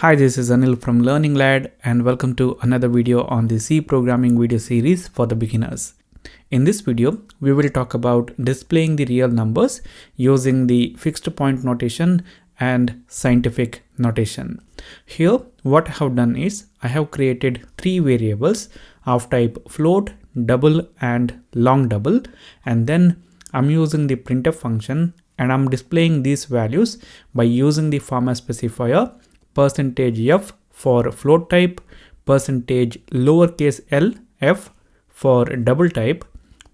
Hi, this is Anil from Learning Lad and welcome to another video on the C programming video series for the beginners. In this video, we will talk about displaying the real numbers using the fixed point notation and scientific notation. Here, what I have done is I have created three variables of type float, double and long double, and then I'm using the printf function and I'm displaying these values by using the format specifier %f for float type, %lowercase l f for double type,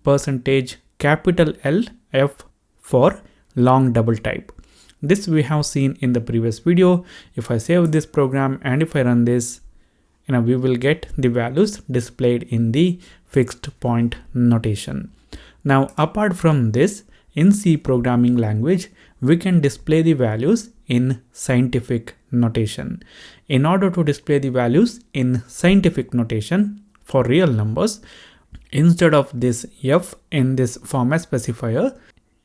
%capital L f for long double type. This we have seen in the previous video. If I save this program and if I run this, we will get the values displayed in the fixed point notation. Now, apart from this, in C programming language, we can display the values in scientific notation. In order to display the values in scientific notation for real numbers, instead of this f in this format specifier,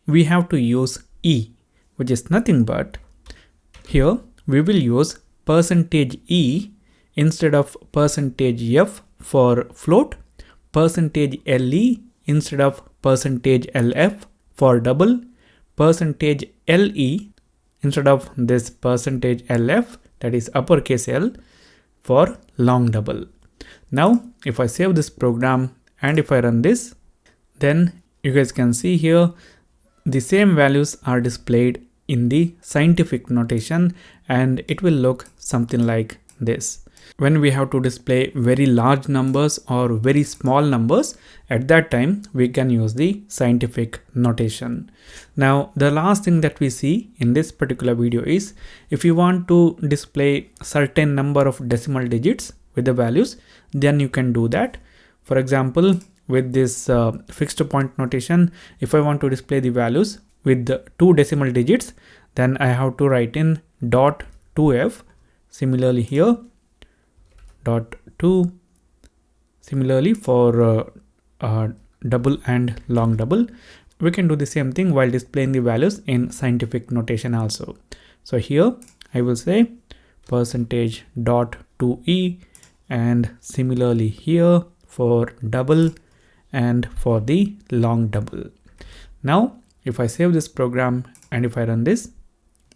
we have to use e, which is nothing but here we will use %e instead of %f for float, %le instead of %lf for double, %le instead of this %lf, that is uppercase L, for long double. Now, if I save this program and if I run this, then you guys can see here the same values are displayed in the scientific notation and it will look something like this. When we have to display very large numbers or very small numbers, at that time we can use the scientific notation. Now, the last thing that we see in this particular video is if you want to display certain number of decimal digits with the values, then you can do that. For example, with this fixed point notation, if I want to display the values with the 2 decimal digits, then I have to write in .2f. Similarly here, .2. Similarly for double and long double, we can do the same thing while displaying the values in scientific notation also. So here I will say %.2e, and similarly here for double and for the long double. Now, if I save this program and if I run this,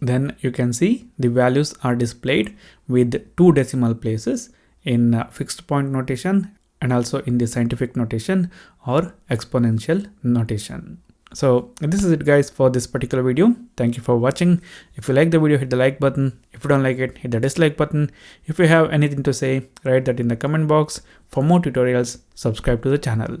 then you can see the values are displayed with 2 decimal places in fixed point notation and also in the scientific notation or exponential notation. So this is it guys for this particular video. Thank you for watching. If you like the video, hit the like button. If you don't like it, hit the dislike button. If you have anything to say, write that in the comment box. For more tutorials, subscribe to the channel.